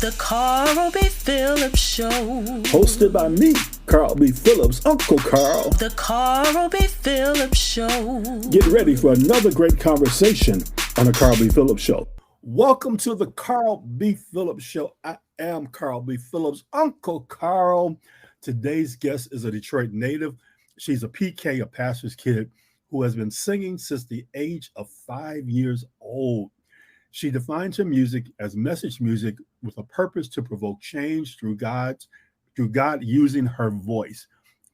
The Carl B. Phillips Show. Hosted by me, Carl B. Phillips, Uncle Carl. The Carl B. Phillips Show. Get ready for another great conversation on the Carl B. Phillips Show. Welcome to the Carl B. Phillips Show. I am Carl B. Phillips, Uncle Carl. Today's guest is a Detroit native. She's a PK, a pastor's kid, who has been singing since the age of 5 years old. She defines her music as message music with a purpose to provoke change through God using her voice.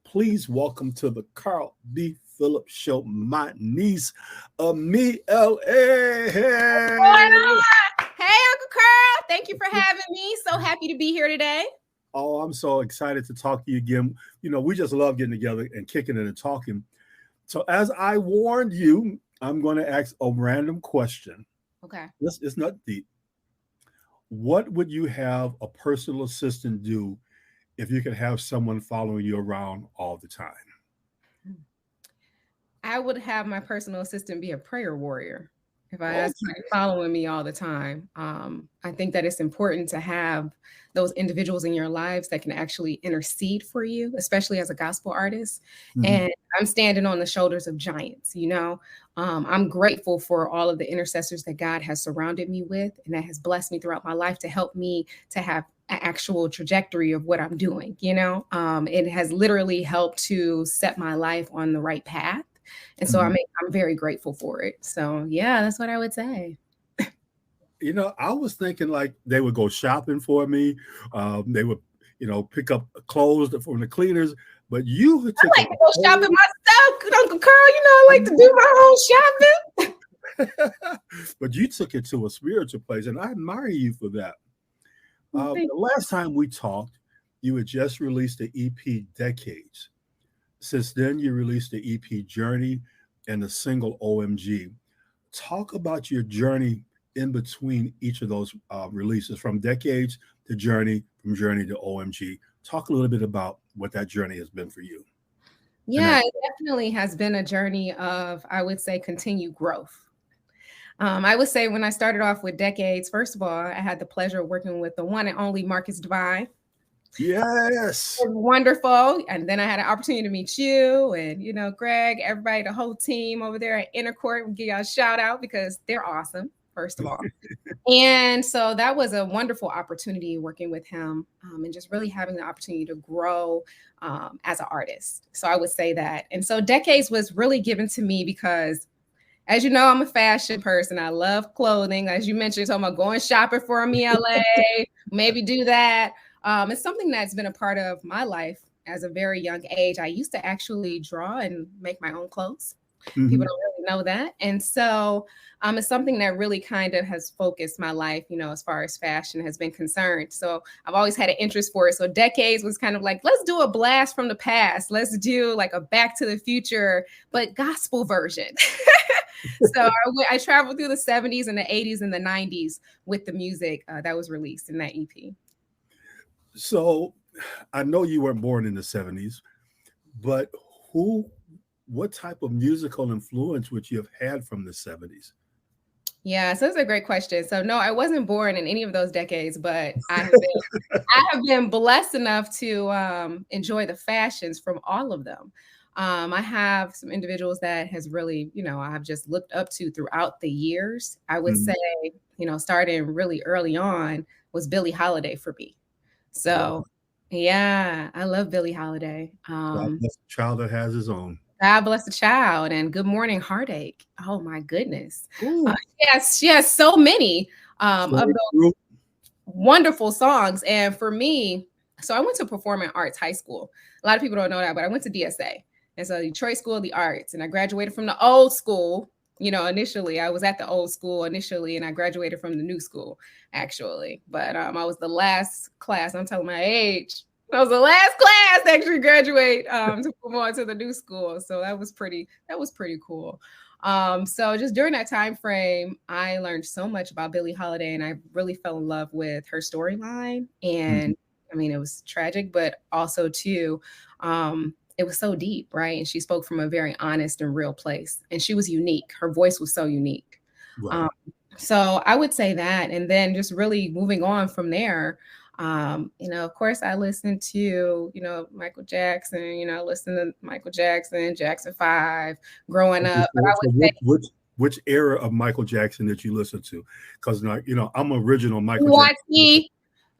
Please welcome to the Carl B. Phillips Show, my niece, Amelia. Hey, Uncle Carl. Thank you for having me. So happy to be here today. Oh, I'm so excited to talk to you again. You know, we just love getting together and kicking it and talking. So as I warned you, I'm going to ask a random question. Okay. It's not deep. What would you have a personal assistant do if you could have someone following you around all the time? I would have my personal assistant be a prayer warrior. If I had somebody following me all the time, I think that it's important to have those individuals in your lives that can actually intercede for you, especially as a gospel artist. Mm-hmm. And I'm standing on the shoulders of giants, you know. I'm grateful for all of the intercessors that God has surrounded me with and that has blessed me throughout my life to help me to have an actual trajectory of what I'm doing, you know. It has literally helped to set my life on the right path. And so I'm very grateful for it. So, yeah, that's what I would say. You know, I was thinking like they would go shopping for me. They would, pick up clothes from the cleaners. But you would I like to go shopping myself, Uncle Carl. You know, I like to do my own shopping. But you took it to a spiritual place, and I admire you for that. The last time we talked, you had just released the EP Decades. Since then, you released the EP Journey and the single OMG. Talk about your journey in between each of those releases, from Decades to Journey, from Journey to OMG. Talk a little bit about what that journey has been for you. Yeah, it definitely has been a journey of, I would say, continued growth. I would say when I started off with Decades, first of all, I had the pleasure of working with the one and only Marcus Divine. Yes. It was wonderful. And then I had an opportunity to meet you and, Greg, everybody, the whole team over there at Intercourt. We'll give y'all a shout out because they're awesome, first of all. And so that was a wonderful opportunity working with him and just really having the opportunity to grow as an artist. So I would say that. And so Decades was really given to me because, as you know, I'm a fashion person. I love clothing. As you mentioned, talking about going shopping for me, LA, maybe do that. It's something that's been a part of my life as a very young age. I used to actually draw and make my own clothes. Mm-hmm. People don't really know that. And so it's something that really kind of has focused my life, as far as fashion has been concerned. So I've always had an interest for it. So Decades was kind of like, let's do a blast from the past. Let's do like a Back to the Future, but gospel version. So I traveled through the 70s and the 80s and the 90s with the music that was released in that EP. So I know you weren't born in the 70s, but what type of musical influence would you have had from the 70s? Yeah, so that's a great question. So no, I wasn't born in any of those decades, but I have been blessed enough to enjoy the fashions from all of them. I have some individuals that has really, I've just looked up to throughout the years. I would say, starting really early on was Billie Holiday for me. So, yeah, I love Billie Holiday. God bless the child that has his own. God bless the child and Good Morning Heartache. Oh, my goodness. Yes, she has so many of those wonderful songs. And for me, so I went to Performing Arts High School. A lot of people don't know that, but I went to DSA. And so Detroit School of the Arts. And I graduated from the old school. Initially, I was at the old school initially, and I graduated from the new school, actually. But I was the last class. I'm telling my age. I was the last class to actually graduate to move on to the new school. So that was pretty cool. So just during that time frame, I learned so much about Billie Holiday, and I really fell in love with her storyline. And I mean, it was tragic, but also too, it was so deep, right? And she spoke from a very honest and real place. And she was unique. Her voice was so unique. Wow. So I would say that, and then just really moving on from there. Of course, I listened to, Michael Jackson. I listened to Michael Jackson, Jackson 5, growing Okay, up. But I so would say which era of Michael Jackson did you listen to? Because I'm original Michael Jackson. PYT.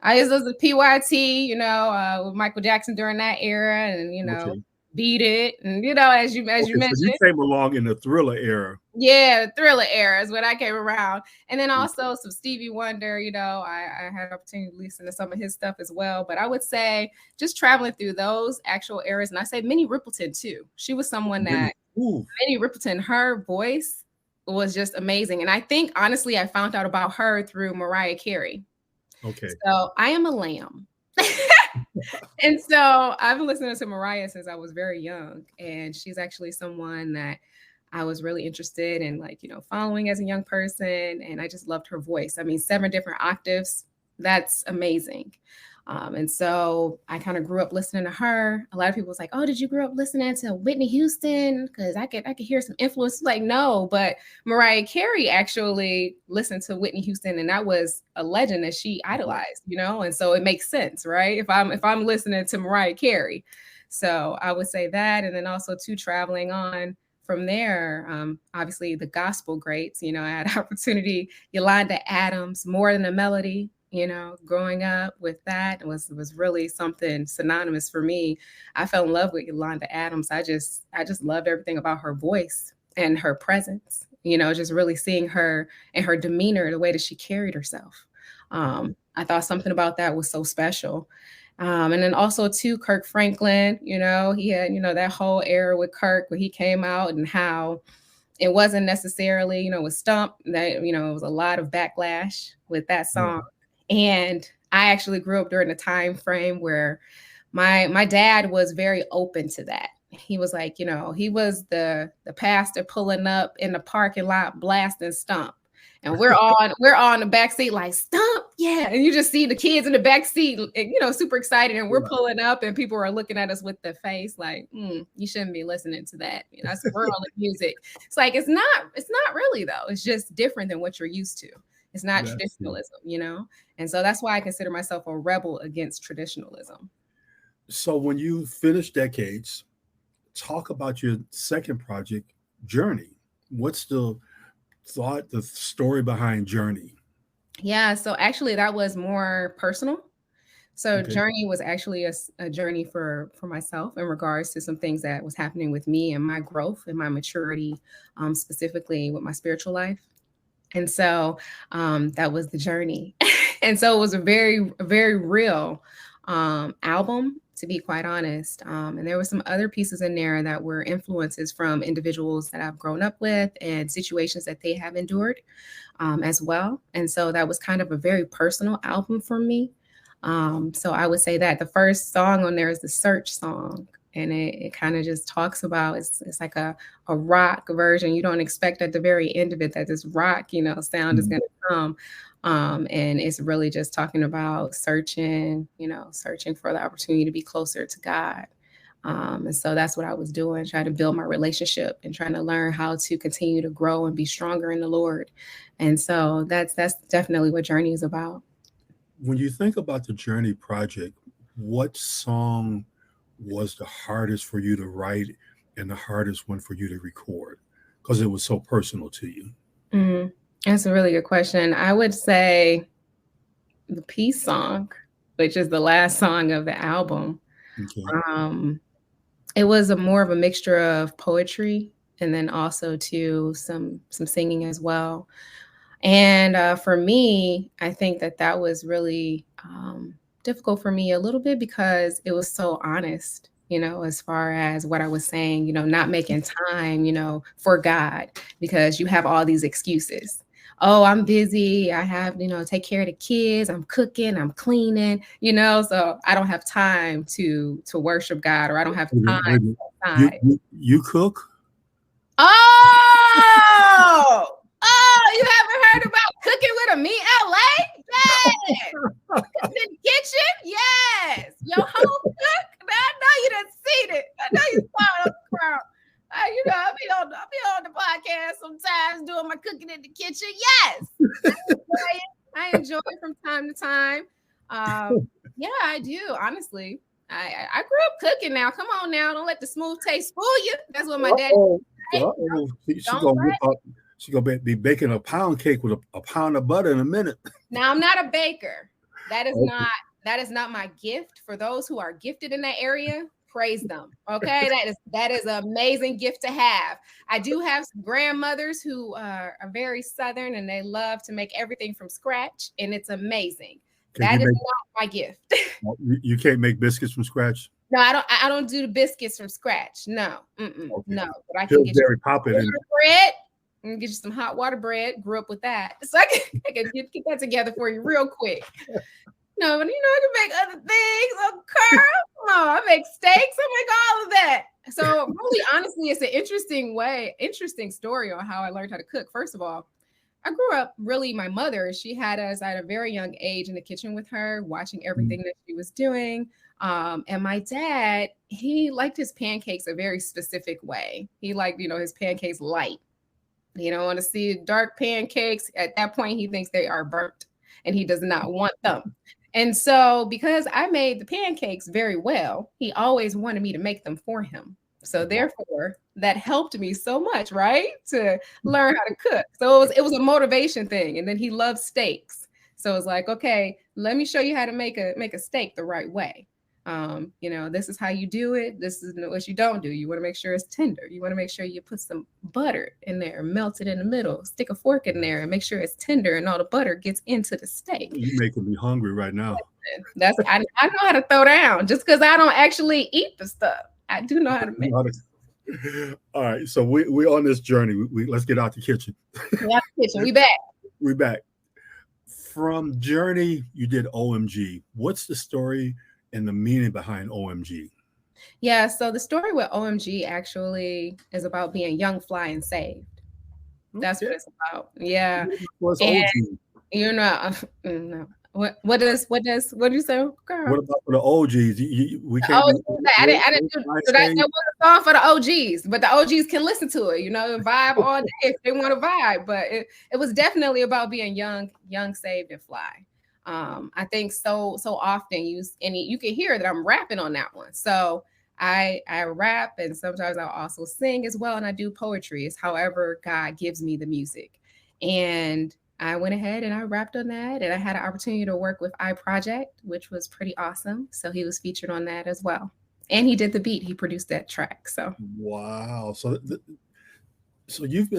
I used to listen to PYT, with Michael Jackson during that era, and Okay. Beat It, and as you So mentioned. you came along in the Thriller era. Yeah, the Thriller era is when I came around. And then also some Stevie Wonder, I had an opportunity to listen to some of his stuff as well. But I would say just traveling through those actual eras. And I say Minnie Riperton too. She was someone that Minnie Riperton, her voice was just amazing. And I think honestly, I found out about her through Mariah Carey. Okay. So I am a lamb. And so I've been listening to Mariah since I was very young. And she's actually someone that I was really interested in, following as a young person. And I just loved her voice. I mean, 7 different octaves. That's amazing. And so I kind of grew up listening to her. A lot of people was like, "Oh, did you grow up listening to Whitney Houston?" Because I could hear some influence. Like, no, but Mariah Carey actually listened to Whitney Houston, and that was a legend that she idolized, And so it makes sense, right? If I'm listening to Mariah Carey, so I would say that, and then also too traveling on from there, obviously the gospel greats. I had opportunity, Yolanda Adams, More Than a Melody. Growing up with that was really something synonymous for me. I fell in love with Yolanda Adams. I just loved everything about her voice and her presence. Just really seeing her and her demeanor, the way that she carried herself. I thought something about that was so special. And then also too, Kirk Franklin. He had that whole era with Kirk when he came out, and how it wasn't necessarily with Stump that it was a lot of backlash with that song. And I actually grew up during a time frame where my dad was very open to that. He was like, he was the pastor pulling up in the parking lot blasting Stump. And we're all in the back seat like, Stump, yeah. And you just see the kids in the back seat, super excited. And we're pulling up, and people are looking at us with the face like, you shouldn't be listening to that. That's worldly music. It's like, it's not really though. It's just different than what you're used to. It's not traditionalism, And so that's why I consider myself a rebel against traditionalism. So when you finish Decades, talk about your second project, Journey. What's the story behind Journey? Yeah, so actually that was more personal. So Journey was actually a journey for myself in regards to some things that was happening with me and my growth and my maturity, specifically with my spiritual life. And so that was the journey. And so it was a very, very real album, to be quite honest. And there were some other pieces in there that were influences from individuals that I've grown up with and situations that they have endured as well. And so that was kind of a very personal album for me. So I would say that the first song on there is the Search song. And it kind of just talks about, it's like a rock version. You don't expect at the very end of it that this rock, sound is going to come. And it's really just talking about searching for the opportunity to be closer to God. And so that's what I was doing, trying to build my relationship and trying to learn how to continue to grow and be stronger in the Lord. And so that's definitely what Journey is about. When you think about the Journey project, what song was the hardest for you to write and the hardest one for you to record, because it was so personal to you? That's a really good question. I would say the Peace song, which is the last song of the album. It was more of a mixture of poetry and then also to some singing as well. And for me, I think that was really difficult for me a little bit because it was so honest, as far as what I was saying, not making time, for God, because you have all these excuses. Oh, I'm busy. I have, take care of the kids. I'm cooking, I'm cleaning, so I don't have time to worship God, or I don't have time. You cook? Oh, you haven't heard about Cooking with a Meat LA? Yes. In the kitchen? Yes. Your home cook? I know you done seen it. I know you saw it on the crowd. I'll be on the podcast sometimes doing my cooking in the kitchen. Yes. Yeah, I do. Honestly, I grew up cooking. Now, come on, now, don't let the smooth taste fool you. That's what my dad. Uh-oh. Hey, Uh-oh. She don't gonna fret. whip up. She gonna be baking a pound cake with a pound of butter in a minute. Now, I'm not a baker. That is Okay. not my gift. For those who are gifted in that area, praise them. Okay, that is an amazing gift to have. I do have some grandmothers who are very southern and they love to make everything from scratch, and it's amazing. Can That you is make? not my gift. You can't make biscuits from scratch. No, I don't do the biscuits from scratch. No, Okay. no. But I can get you Pillsbury Poppin' water and bread. I can get you some hot water bread. Grew up with that, so I can get that together for you real quick. No, but I can make other things. Oh, Carl, come on, I make steaks. I make all of that. So really, honestly, it's an interesting story on how I learned how to cook. First of all, I grew up really, my mother, she had us at a very young age in the kitchen with her, watching everything that she was doing. And my dad, he liked his pancakes a very specific way. He liked, his pancakes light. He don't want to see dark pancakes. At that point, he thinks they are burnt and he does not want them. And so because I made the pancakes very well, he always wanted me to make them for him. So therefore, that helped me so much, right? To learn how to cook. So it was a motivation thing. And then he loves steaks. So it's like, okay, let me show you how to make a steak the right way. This is how you do it. This is what you don't do. You want to make sure it's tender. You want to make sure you put some butter in there, melt it in the middle, stick a fork in there and make sure it's tender and all the butter gets into the steak. You're making me hungry right now. I know how to throw down just because I don't actually eat the stuff. I do know how to make it. All right. So we on this journey. Let's get out the kitchen. We back. We're back. From Journey, you did OMG. What's the story and the meaning behind OMG? Yeah, so the story with OMG actually is about being young, fly, and saved. That's what it's about. Yeah. What's and, OG? No. What do you say, girl? What about for the OGs? We can't. I didn't do that. That was a song for the OGs, but the OGs can listen to it, and vibe all day if they want to vibe. But it was definitely about being young, saved, and fly. I think so often you can hear that I'm rapping on that one. So I rap and sometimes I'll also sing as well, and I do poetry. It's however God gives me the music. And I went ahead and I rapped on that, and I had an opportunity to work with iProject, which was pretty awesome. So he was featured on that as well, and he did the beat. He produced that track. So wow. So you've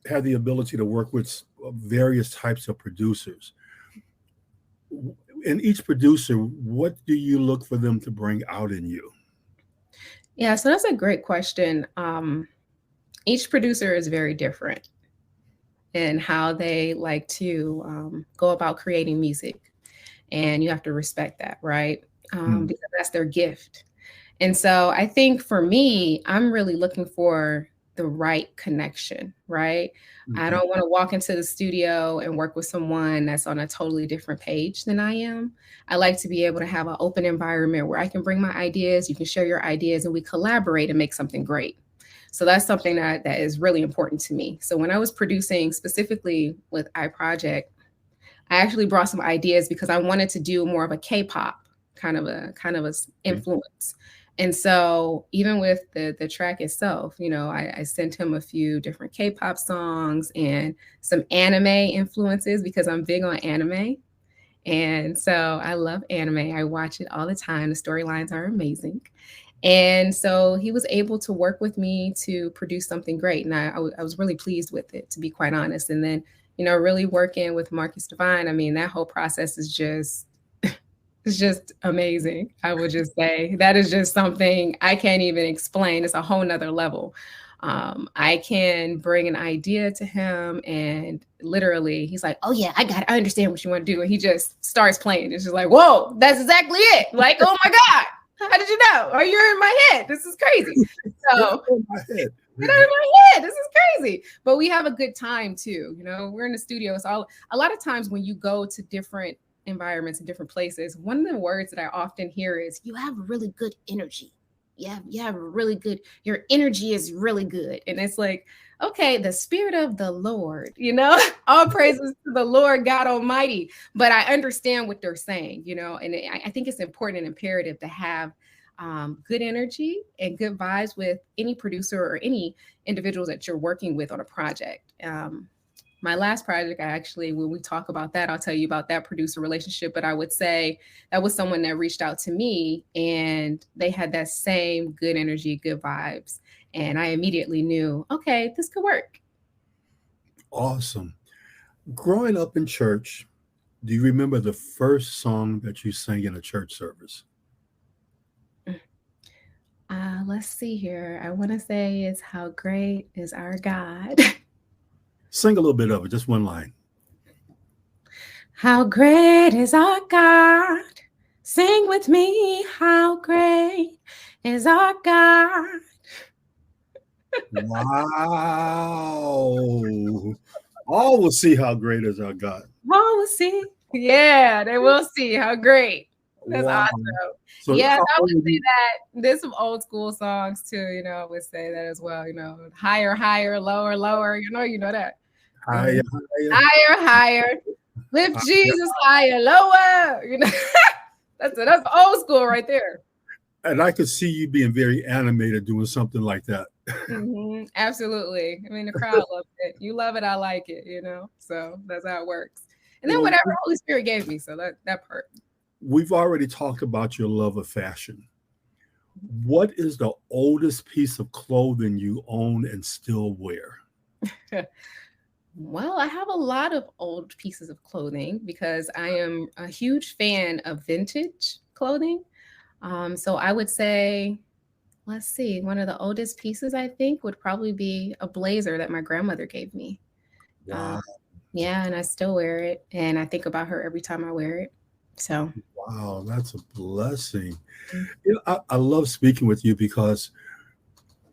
had the ability to work with various types of producers. In each producer, what do you look for them to bring out in you? Yeah, so that's a great question. Each producer is very different in how they like to go about creating music. And you have to respect that, right? Because that's their gift. And so I think for me, I'm really looking for the right connection, right? Mm-hmm. I don't want to walk into the studio and work with someone that's on a totally different page than I am. I like to be able to have an open environment where I can bring my ideas, you can share your ideas, and we collaborate and make something great. So that's something that is really important to me. So when I was producing specifically with iProject, I actually brought some ideas because I wanted to do more of a K-pop kind of a influence. And so even with the track itself, I sent him a few different K-pop songs and some anime influences because I'm big on anime. And so I love anime. I watch it all the time. The storylines are amazing. And so he was able to work with me to produce something great. And I was really pleased with it, to be quite honest. And then, really working with Marcus Divine, I mean, that whole process is just amazing. I would just say that is just something I can't even explain. It's a whole nother level. I can bring an idea to him and literally he's like, oh yeah, I got it. I understand what you want to do. And he just starts playing. It's just like, whoa, that's exactly it. Like, oh my God. How did you know? Oh, you're in my head. This is crazy. So in my head. This is crazy. But we have a good time too. We're in the studio. So a lot of times when you go to different environments and different places, one of the words that I often hear is, you have really good energy. You have really good, your energy is really good. And it's like, okay, the Spirit of the Lord, all praises to the Lord God Almighty. But I understand what they're saying, and I think it's important and imperative to have good energy and good vibes with any producer or any individuals that you're working with on a project. My last project, when we talk about that, I'll tell you about that producer relationship. But I would say that was someone that reached out to me and they had that same good energy, good vibes. And I immediately knew, okay, this could work. Awesome. Growing up in church, do you remember the first song that you sang in a church service? Let's see here. I want to say it's How Great is Our God. Sing a little bit of it, just one line. How great is our God? Sing with me. How great is our God? Wow. All will see how great is our God. All will see. Yeah, they will see how great. That's awesome. So yeah, I would say that there's some old school songs too, I would say that as well, higher, higher, lower, lower, you know that. Higher, higher, higher. Lift Jesus higher, lower. That's old school right there. And I could see you being very animated doing something like that. Mm-hmm. Absolutely. I mean, the crowd loves it. You love it, I like it, So that's how it works. And then whatever Holy Spirit gave me, so that part. We've already talked about your love of fashion. What is the oldest piece of clothing you own and still wear? Well, I have a lot of old pieces of clothing because I am a huge fan of vintage clothing. So I would say, let's see, one of the oldest pieces I think would probably be a blazer that my grandmother gave me. Wow. Yeah, and I still wear it. And I think about her every time I wear it. So wow, that's a blessing. I love speaking with you because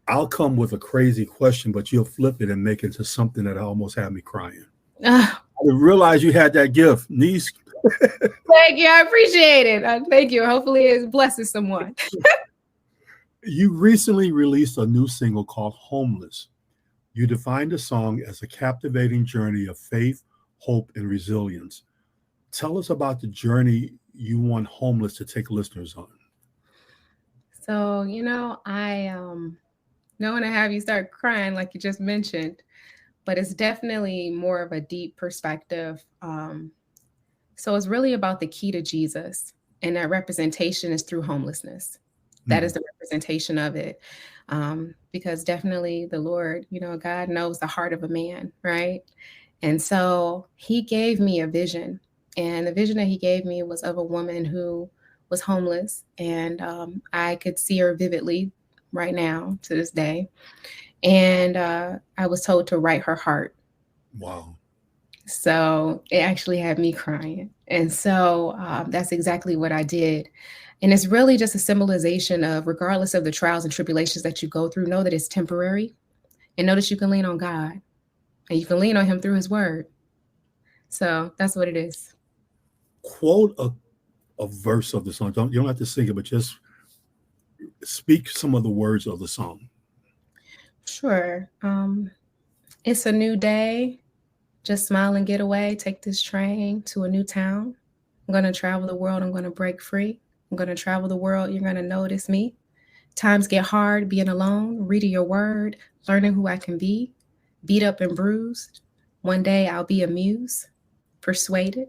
I'll come with a crazy question, but you'll flip it and make it into something that almost had me crying. I didn't realize you had that gift, niece. Thank you. I appreciate it. Thank you. Hopefully it blesses someone. You recently released a new single called Homeless. You defined the song as a captivating journey of faith, hope, and resilience. Tell us about the journey you want Homeless to take listeners on. So, I don't want to have you start crying like you just mentioned, but it's definitely more of a deep perspective. So it's really about the key to Jesus, and that representation is through homelessness. That is the representation of it. Because definitely the Lord, God knows the heart of a man, right? And so he gave me a vision. And the vision that he gave me was of a woman who was homeless. And I could see her vividly right now to this day. And I was told to write her heart. Wow. So it actually had me crying. And so that's exactly what I did. And it's really just a symbolization of, regardless of the trials and tribulations that you go through, know that it's temporary, and know that you can lean on God and you can lean on him through his word. So that's what it is. Quote a verse of the song. You don't have to sing it, but just speak some of the words of the song. Sure. It's a new day. Just smile and get away. Take this train to a new town. I'm going to travel the world. I'm going to break free. I'm going to travel the world. You're going to notice me. Times get hard being alone, reading your word, learning who I can be, beat up and bruised. One day I'll be amused, persuaded.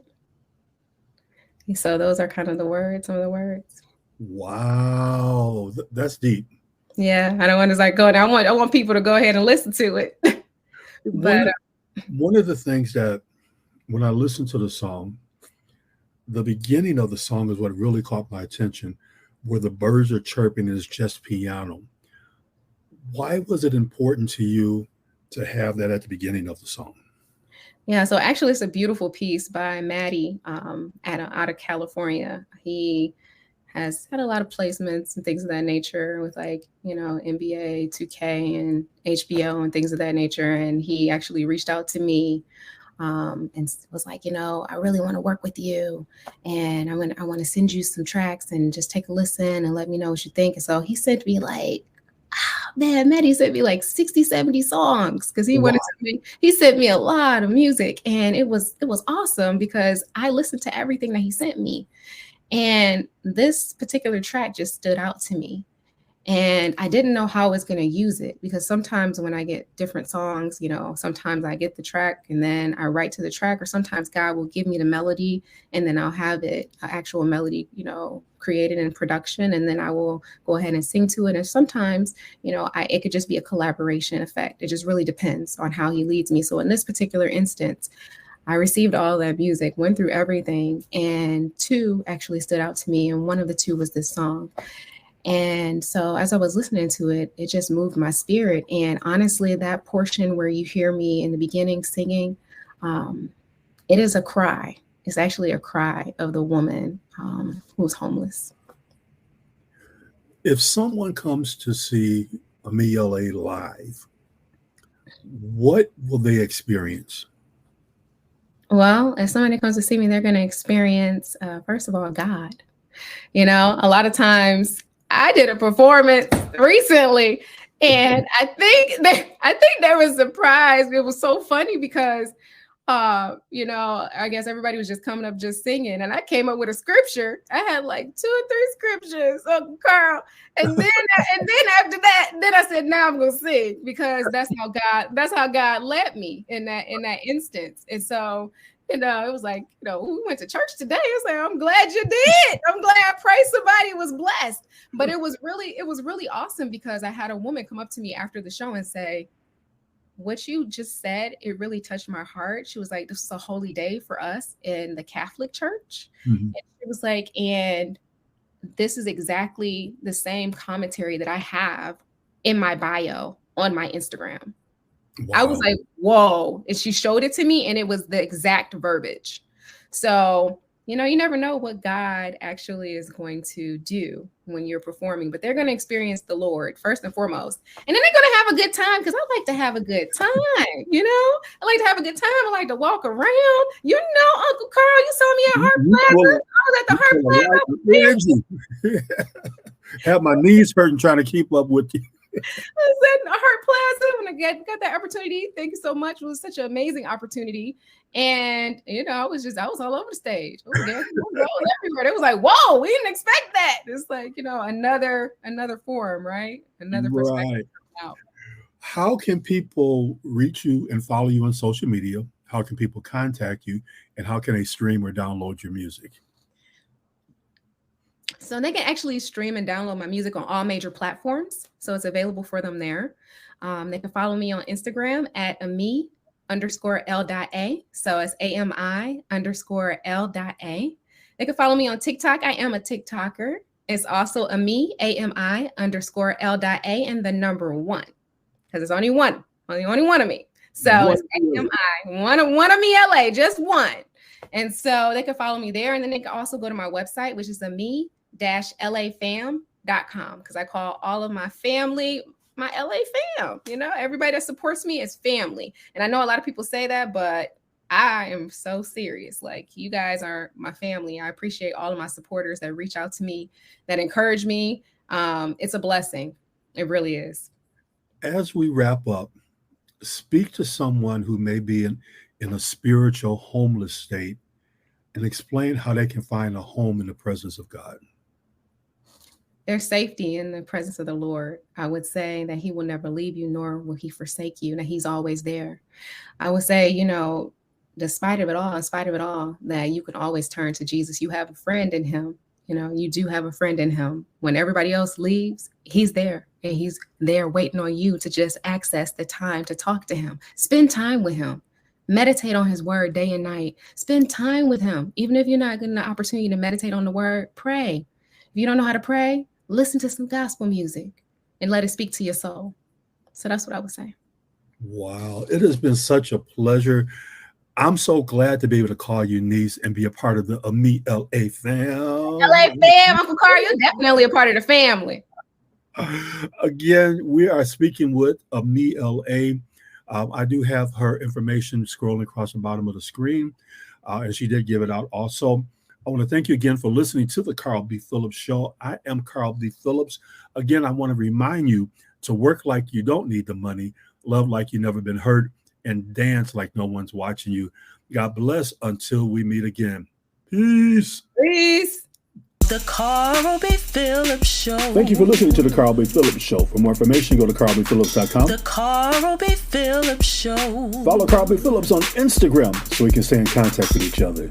So those are kind of some of the words. Wow. That's deep. Yeah. I don't want to go down. I want people to go ahead and listen to it. But one of the things that when I listened to the song, the beginning of the song is what really caught my attention, where the birds are chirping and it's just piano. Why was it important to you to have that at the beginning of the song? Yeah, so actually it's a beautiful piece by Maddie out of California. He has had a lot of placements and things of that nature with NBA, 2K, and HBO and things of that nature. And he actually reached out to me and was like, I really want to work with you, and I want to send you some tracks and just take a listen and let me know what you think. And so he sent me man, Maddie sent me like 60, 70 songs because he Wow. wanted to he sent me a lot of music. And it was awesome because I listened to everything that he sent me. And this particular track just stood out to me. And I didn't know how I was going to use it because sometimes when I get different songs, you know, sometimes I get the track and then I write to the track, or sometimes God will give me the melody and then I'll have it, an actual melody, you know, created in production, and then I will go ahead and sing to it. And sometimes, you know, it could just be a collaboration effect. It just really depends on how he leads me. So in this particular instance, I received all that music, went through everything, and two actually stood out to me. And one of the two was this song. And so as I was listening to it, it just moved my spirit. And honestly, that portion where you hear me in the beginning singing, it is a cry. It's actually a cry of the woman who's homeless. If someone comes to see Me LA live, what will they experience? Well, if somebody comes to see me, they're going to experience, first of all, God. You know, a lot of times I did a performance recently, and I think they were surprised. It was so funny because, you know, I guess everybody was just coming up just singing, and I came up with a scripture. I had like 2 or 3 scriptures, Uncle Carl, and then after that, then I said, "Now I'm gonna sing," because that's how God led me in that instance, and so. You know, it was like, you know, we went to church today. I was like, I'm glad you did. I'm glad I prayed somebody was blessed. But it was really awesome because I had a woman come up to me after the show and say, what you just said, it really touched my heart. She was like, this is a holy day for us in the Catholic Church. Mm-hmm. And it was like, and this is exactly the same commentary that I have in my bio on my Instagram. Wow. I was like, whoa. And she showed it to me and it was the exact verbiage. So, you know, you never know what God actually is going to do when you're performing, but they're going to experience the Lord first and foremost. And then they're going to have a good time because I like to have a good time. You know, I like to have a good time. I like to walk around. You know, Uncle Carl, you saw me at Hart Plaza. I was at the Hart Plaza. Have my knees hurting trying to keep up with you. I was at Hart Plaza when I got that opportunity. Thank you so much. It was such an amazing opportunity. And, you know, I was all over the stage. I was everywhere. It was like, whoa, we didn't expect that. It's like, you know, another forum, right? Another perspective. Right. How can people reach you and follow you on social media? How can people contact you? And how can they stream or download your music? So they can actually stream and download my music on all major platforms. So it's available for them there. They can follow me on Instagram at ami_l.a. So it's AMI_L.a. They can follow me on TikTok. I am a TikToker. It's also AMI_L.a and the number 1. Because it's only one of me. So it's AMI, one of me LA, just one. And so they can follow me there. And then they can also go to my website, which is ami-lafam.com, because I call all of my family my LA fam. You know, everybody that supports me is family. And I know a lot of people say that, but I am so serious. Like, you guys are my family. I appreciate all of my supporters that reach out to me, that encourage me. It's a blessing. It really is. As we wrap up, speak to someone who may be in a spiritual homeless state and explain how they can find a home in the presence of God. There's safety in the presence of the Lord. I would say that he will never leave you, nor will he forsake you, and that he's always there. I would say, you know, in spite of it all, that you can always turn to Jesus. You have a friend in him. You know, you do have a friend in him. When everybody else leaves, he's there, and he's there waiting on you to just access the time to talk to him. Spend time with him. Meditate on his word day and night. Spend time with him. Even if you're not getting the opportunity to meditate on the word, pray. If you don't know how to pray, listen to some gospel music and let it speak to your soul. So that's what I would say. Wow. It has been such a pleasure. I'm so glad to be able to call you niece and be a part of the Me LA fam. LA fam, Uncle Carl, you're definitely a part of the family. Again, we are speaking with Me LA. I do have her information scrolling across the bottom of the screen, and she did give it out also. I want to thank you again for listening to the Carl B. Phillips Show. I am Carl B. Phillips. Again, I want to remind you to work like you don't need the money, love like you never been hurt, and dance like no one's watching you. God bless until we meet again. Peace. Peace. The Carl B. Phillips Show. Thank you for listening to the Carl B. Phillips Show. For more information, go to carlbphillips.com. The Carl B. Phillips Show. Follow Carl B. Phillips on Instagram so we can stay in contact with each other.